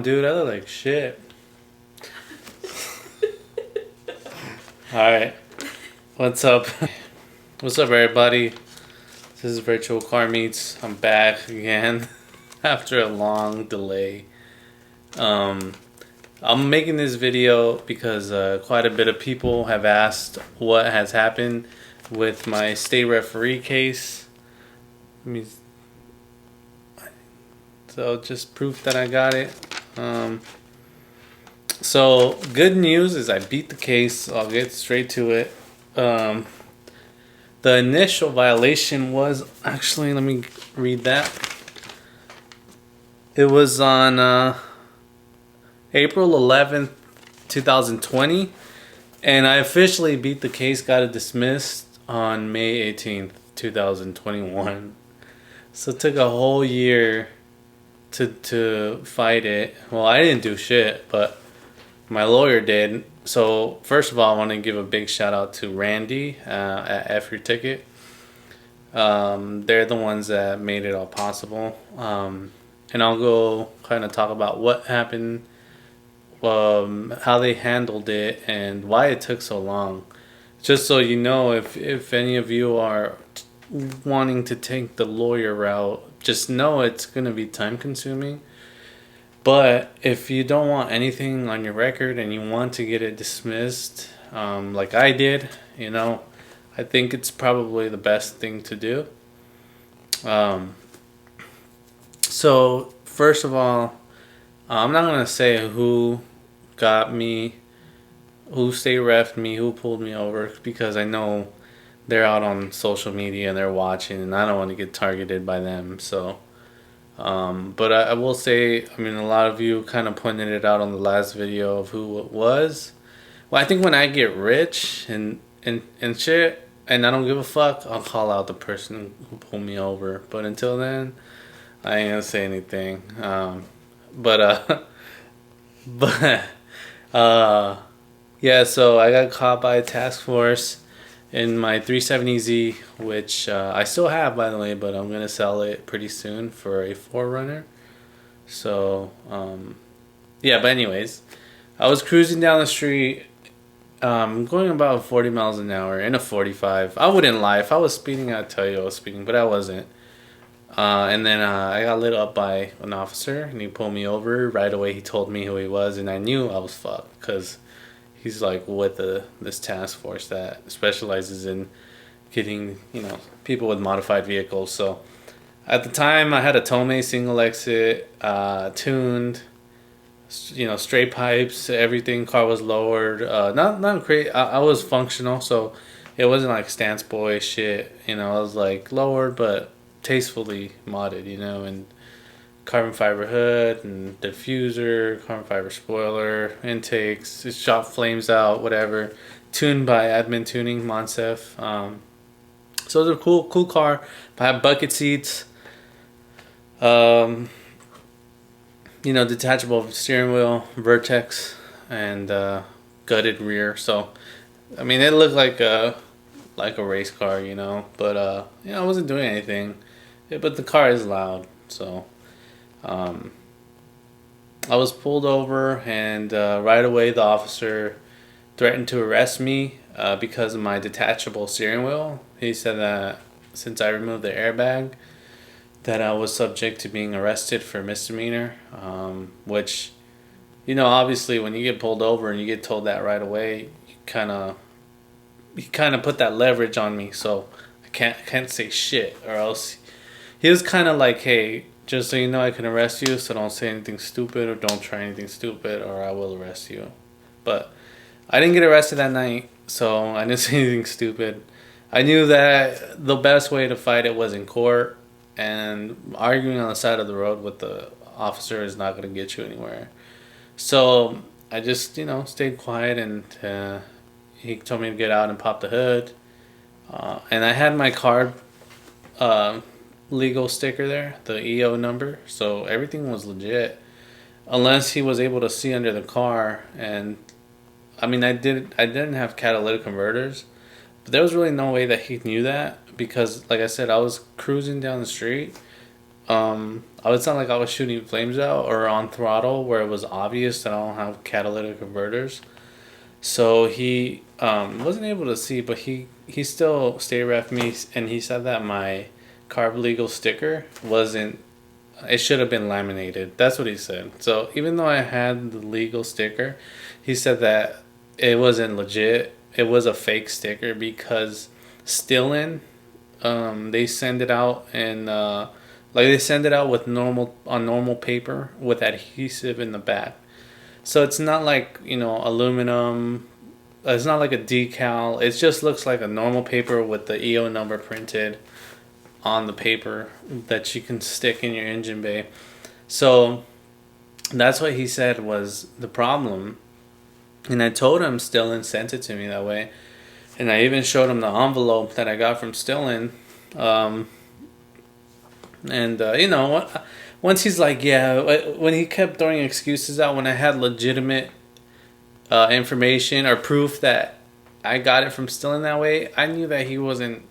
Dude, I look like shit. Alright. What's up? What's up, everybody? This is Virtual Car Meets. I'm back again after a long delay. I'm making this video because quite a bit of people have asked what has happened with my state referee case. So just proof that I got it. So good news is I beat the case. I'll get straight to it. The initial violation was actually, let me read that. It was on April 11th, 2020, and I officially beat the case, got it dismissed on May 18th, 2021. So it took a whole year to fight it. Well, I didn't do shit, but my lawyer did. So first of all, I want to give a big shout out to Randy at F Your Ticket. They're the ones that made it all possible. And I'll go kind of talk about what happened, how they handled it, and why it took so long. Just so you know, if any of you are wanting to take the lawyer route, just know it's going to be time consuming. But if you don't want anything on your record and you want to get it dismissed, like I did, I think it's probably the best thing to do. So first of all, I'm not going to say who got me, who state refed me, who pulled me over, because I know they're out on social media and they're watching, and I don't want to get targeted by them. So but I will say, I mean, a lot of you kind of pointed it out on the last video of who it was. Well, I think when I get rich and shit, and I don't give a fuck, I'll call out the person who pulled me over. But until then, I ain't gonna say anything. But yeah, so I got caught by a task force in my 370Z, which I still have, by the way, but I'm going to sell it pretty soon for a 4Runner. So, yeah, but anyways, I was cruising down the street, going about 40 miles an hour in a 45. I wouldn't lie. If I was speeding, I'd tell you I was speeding, but I wasn't. And then I got lit up by an officer, and he pulled me over. Right away, he told me who he was, and I knew I was fucked, because he's like with this task force that specializes in getting, people with modified vehicles. So at the time, I had a Tome single exit, tuned, straight pipes, everything. Car was lowered. Not great. I was functional, so it wasn't like stance boy shit. I was like lowered, but tastefully modded, and carbon fiber hood and diffuser, carbon fiber spoiler, intakes, it shot flames out, whatever. Tuned by Admin Tuning, Monsef. So it's a cool car. I have bucket seats. Detachable steering wheel, Vertex, and gutted rear. So, I mean, it looked like a race car, but I wasn't doing anything. But the car is loud, so. I was pulled over, and right away the officer threatened to arrest me because of my detachable steering wheel. He said that since I removed the airbag, that I was subject to being arrested for misdemeanor, which, obviously when you get pulled over and you get told that right away, you kind of put that leverage on me, so I can't say shit, or else he was kind of like, hey, just so you know, I can arrest you, so don't say anything stupid or don't try anything stupid, or I will arrest you. But I didn't get arrested that night, so I didn't say anything stupid. I knew that the best way to fight it was in court, and arguing on the side of the road with the officer is not going to get you anywhere. So I just, stayed quiet, and he told me to get out and pop the hood. And I had my card legal sticker there, the EO number, so everything was legit, unless he was able to see under the car. And I mean, I didn't have catalytic converters, but there was really no way that he knew that, because like I said, I was cruising down the street. I It's not like I was shooting flames out or on throttle where it was obvious that I don't have catalytic converters. So he wasn't able to see, but he still stay ref me, and he said that my carb legal sticker wasn't. It should have been laminated. That's what he said. So even though I had the legal sticker, he said that it wasn't legit. It was a fake sticker because Stillin, they send it out and like they send it out with normal paper with adhesive in the back. So it's not like, aluminum. It's not like a decal. It just looks like a normal paper with the EO number printed on the paper that you can stick in your engine bay. So that's what he said was the problem. And I told him Stillin sent it to me that way. And I even showed him the envelope that I got from Stillin. Once he's like, yeah, when he kept throwing excuses out when I had legitimate information or proof that I got it from Stillin that way, I knew that he wasn't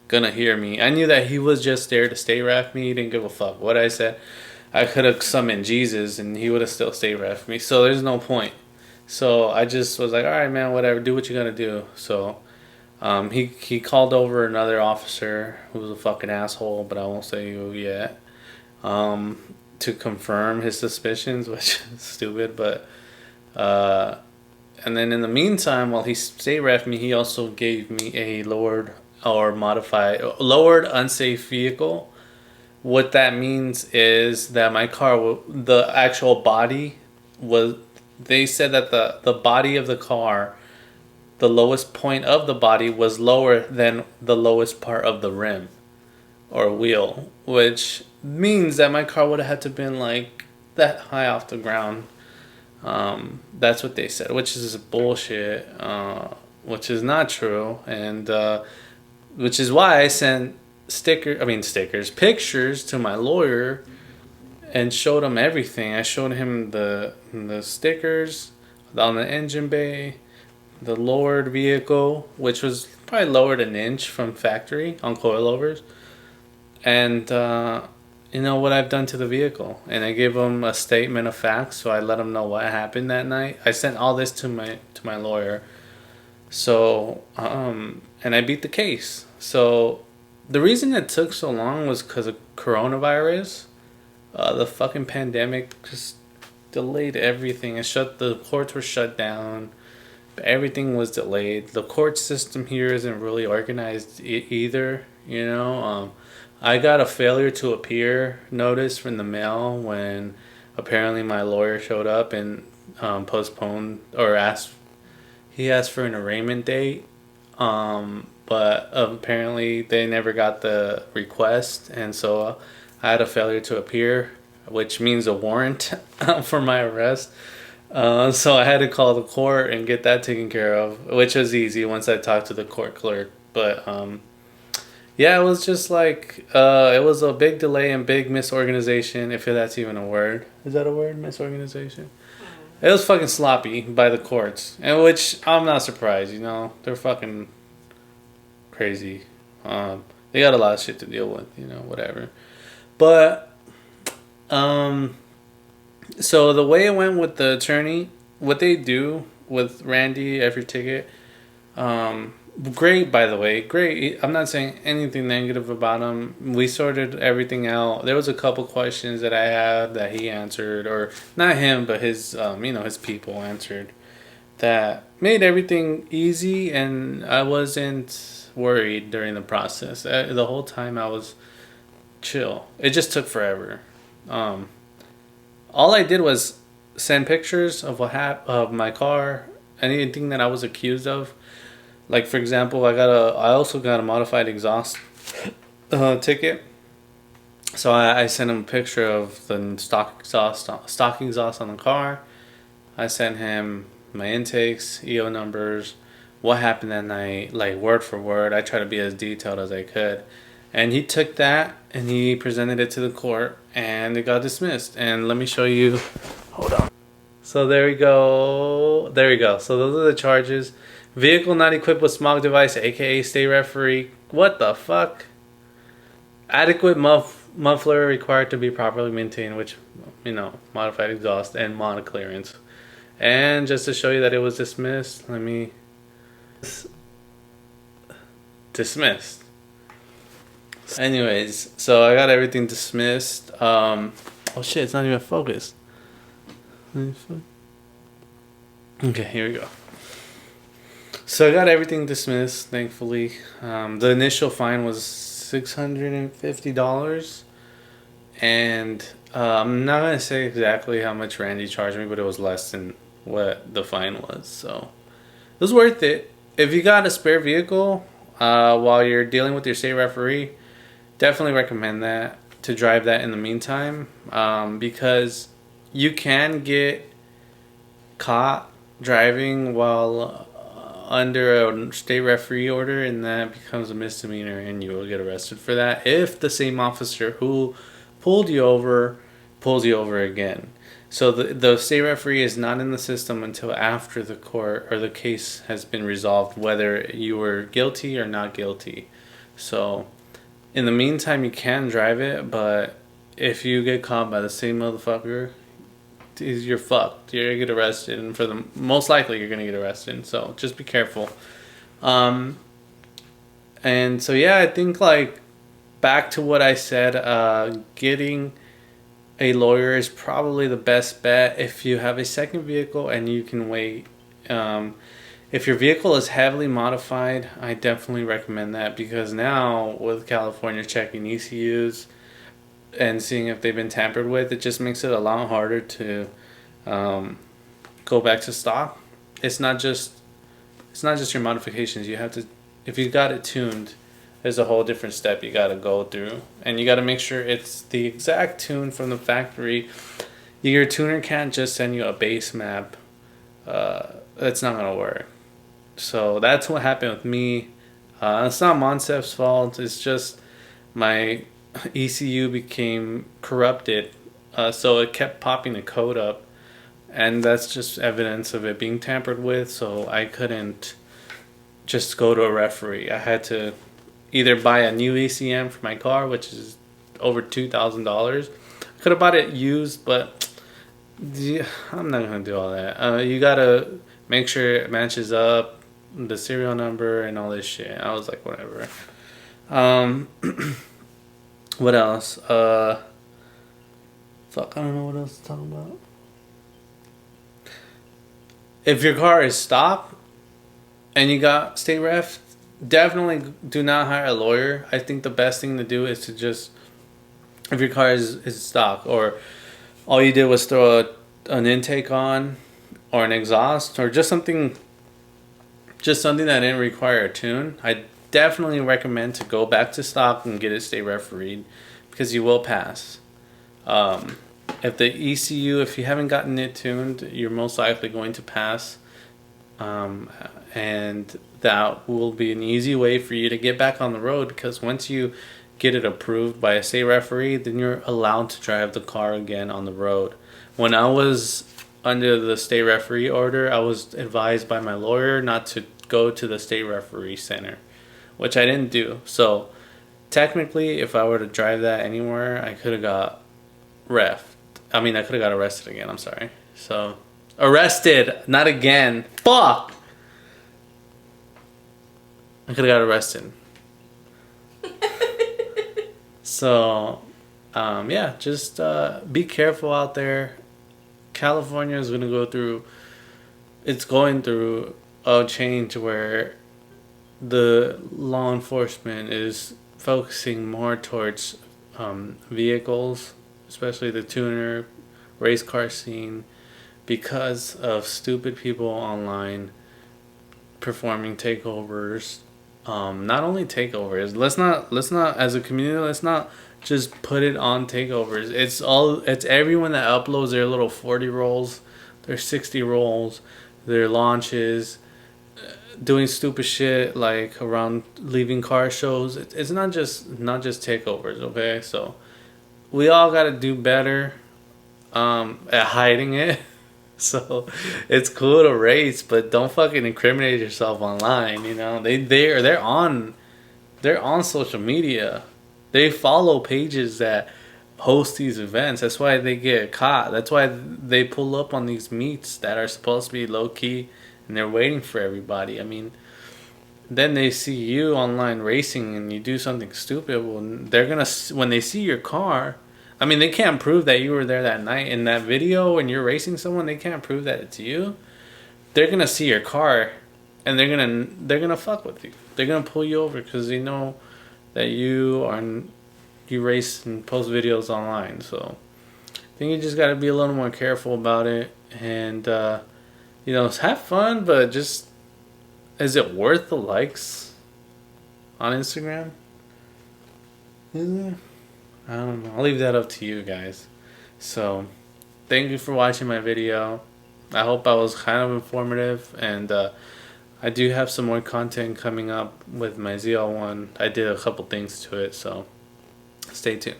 gonna hear me. I knew that he was just there to stay ref me. He didn't give a fuck what I said. I could have summoned Jesus and he would have still stay ref me. So there's no point. So I just was like, all right, man, whatever. Do what you gotta do. So he called over another officer who was a fucking asshole, but I won't say who yet. To confirm his suspicions, which is stupid, but and then in the meantime, while he stay ref me, he also gave me a lowered unsafe vehicle. What that means is that my car, the actual body was, they said that the body of the car, the lowest point of the body was lower than the lowest part of the rim or wheel, which means that my car would have had to been like that high off the ground. That's what they said, which is bullshit, which is not true, and which is why I sent pictures to my lawyer and showed him everything. I showed him the stickers on the engine bay, the lowered vehicle, which was probably lowered an inch from factory on coilovers, and what I've done to the vehicle. And I gave him a statement of facts, so I let him know what happened that night. I sent all this to my lawyer. So and I beat the case. So the reason it took so long was because of coronavirus. The fucking pandemic just delayed everything. The courts were shut down. Everything was delayed. The court system here isn't really organized either. I got a failure to appear notice from the mail when apparently my lawyer showed up and postponed or asked for an arraignment date. But apparently they never got the request, and so I had a failure to appear, which means a warrant for my arrest. So I had to call the court and get that taken care of, which was easy once I talked to the court clerk. But yeah, it was just like it was a big delay and big misorganization, if that's even a word. Is that a word, misorganization? It was fucking sloppy by the courts, and which I'm not surprised. They're fucking crazy. They got a lot of shit to deal with. Whatever. But so the way it went with the attorney, what they do with Randy every ticket, great, by the way, great. I'm not saying anything negative about him. We sorted everything out. There was a couple questions that I had that he answered, or not him, but his his people answered, that made everything easy, and I wasn't worried during the process. The whole time I was chill. It just took forever. All I did was send pictures of of my car, anything that I was accused of. Like, for example, I also got a modified exhaust ticket. So I sent him a picture of the stock exhaust on the car. I sent him my intakes, EO numbers, what happened that night, like word for word. I tried to be as detailed as I could. And he took that and he presented it to the court, and it got dismissed. And let me show you. Hold on. So there we go. So those are the charges. Vehicle not equipped with smog device, aka stay referee. What the fuck? Adequate muff muffler required to be properly maintained, which, modified exhaust and mono clearance. And just to show you that it was dismissed, let me dismissed. Anyways, so I got everything dismissed. Oh shit, it's not even focused. Okay, here we go. So I got everything dismissed, thankfully. The initial fine was $650, and I'm not gonna say exactly how much Randy charged me, but it was less than what the fine was, so it was worth it. If you got a spare vehicle while you're dealing with your state referee, definitely recommend that, to drive that in the meantime, because you can get caught driving while under a state referee order, and that becomes a misdemeanor, and you will get arrested for that if the same officer who pulled you over pulls you over again. So the state referee is not in the system until after the court or the case has been resolved, whether you were guilty or not guilty. So in the meantime, you can drive it, but if you get caught by the same motherfucker, you're fucked. You're gonna get arrested, and most likely you're gonna get arrested. So just be careful. And so yeah, I think, like, back to what I said, getting a lawyer is probably the best bet if you have a second vehicle and you can wait. If your vehicle is heavily modified, I definitely recommend that, because now with California checking ECUs and seeing if they've been tampered with, it just makes it a lot harder to go back to stock. It's not just your modifications. You have to, if you got it tuned, there's a whole different step you got to go through, and you got to make sure it's the exact tune from the factory. Your tuner can't just send you a base map. That's not gonna work. So that's what happened with me. It's not Monsef's fault. It's just my ECU became corrupted, so it kept popping the code up, and that's just evidence of it being tampered with. So I couldn't just go to a referee. I had to either buy a new ECM for my car, which is over $2,000. I could have bought it used, but I'm not gonna do all that. You gotta make sure it matches up, the serial number and all this shit. I was like, whatever. What else? Fuck, I don't know what else to talk about. If your car is stock and you got state ref, definitely do not hire a lawyer. I think the best thing to do is to just, if your car is stock, or all you did was throw an intake on, or an exhaust, or just something that didn't require a tune, I definitely recommend to go back to stock and get it state refereed, because you will pass. If the ECU, if you haven't gotten it tuned, you're most likely going to pass, and that will be an easy way for you to get back on the road, because once you get it approved by a state referee, then you're allowed to drive the car again on the road. When I was under the state referee order, I was advised by my lawyer not to go to the state referee center, which I didn't do. So technically, if I were to drive that anywhere, I could have got I could have got arrested again. I'm sorry. So arrested, not again. Fuck. I could have got arrested. So, yeah, just be careful out there. California is going through a change where the law enforcement is focusing more towards vehicles, especially the tuner, race car scene, because of stupid people online performing takeovers. Not only takeovers, let's not as a community, let's not just put it on takeovers. It's everyone that uploads their little 40 rolls, their 60 rolls, their launches, doing stupid shit like around leaving car shows. It's not just takeovers, okay? So we all got to do better at hiding it. So it's cool to race, but don't fucking incriminate yourself online. You know, they're on social media. They follow pages that host these events. That's why they get caught. That's why they pull up on these meets that are supposed to be low key, and they're waiting for everybody. I mean, then they see you online racing and you do something stupid. Well, they're gonna, when they see your car. I mean, they can't prove that you were there that night in that video when you're racing someone. They can't prove that it's you. They're gonna see your car, and they're gonna fuck with you. They're gonna pull you over because they know that you race and post videos online. So I think you just got to be a little more careful about it, and have fun. But just, is it worth the likes on Instagram? Is it? I don't know. I'll leave that up to you guys. So thank you for watching my video. I hope I was kind of informative, and I do have some more content coming up with my ZL1. I did a couple things to it, so stay tuned.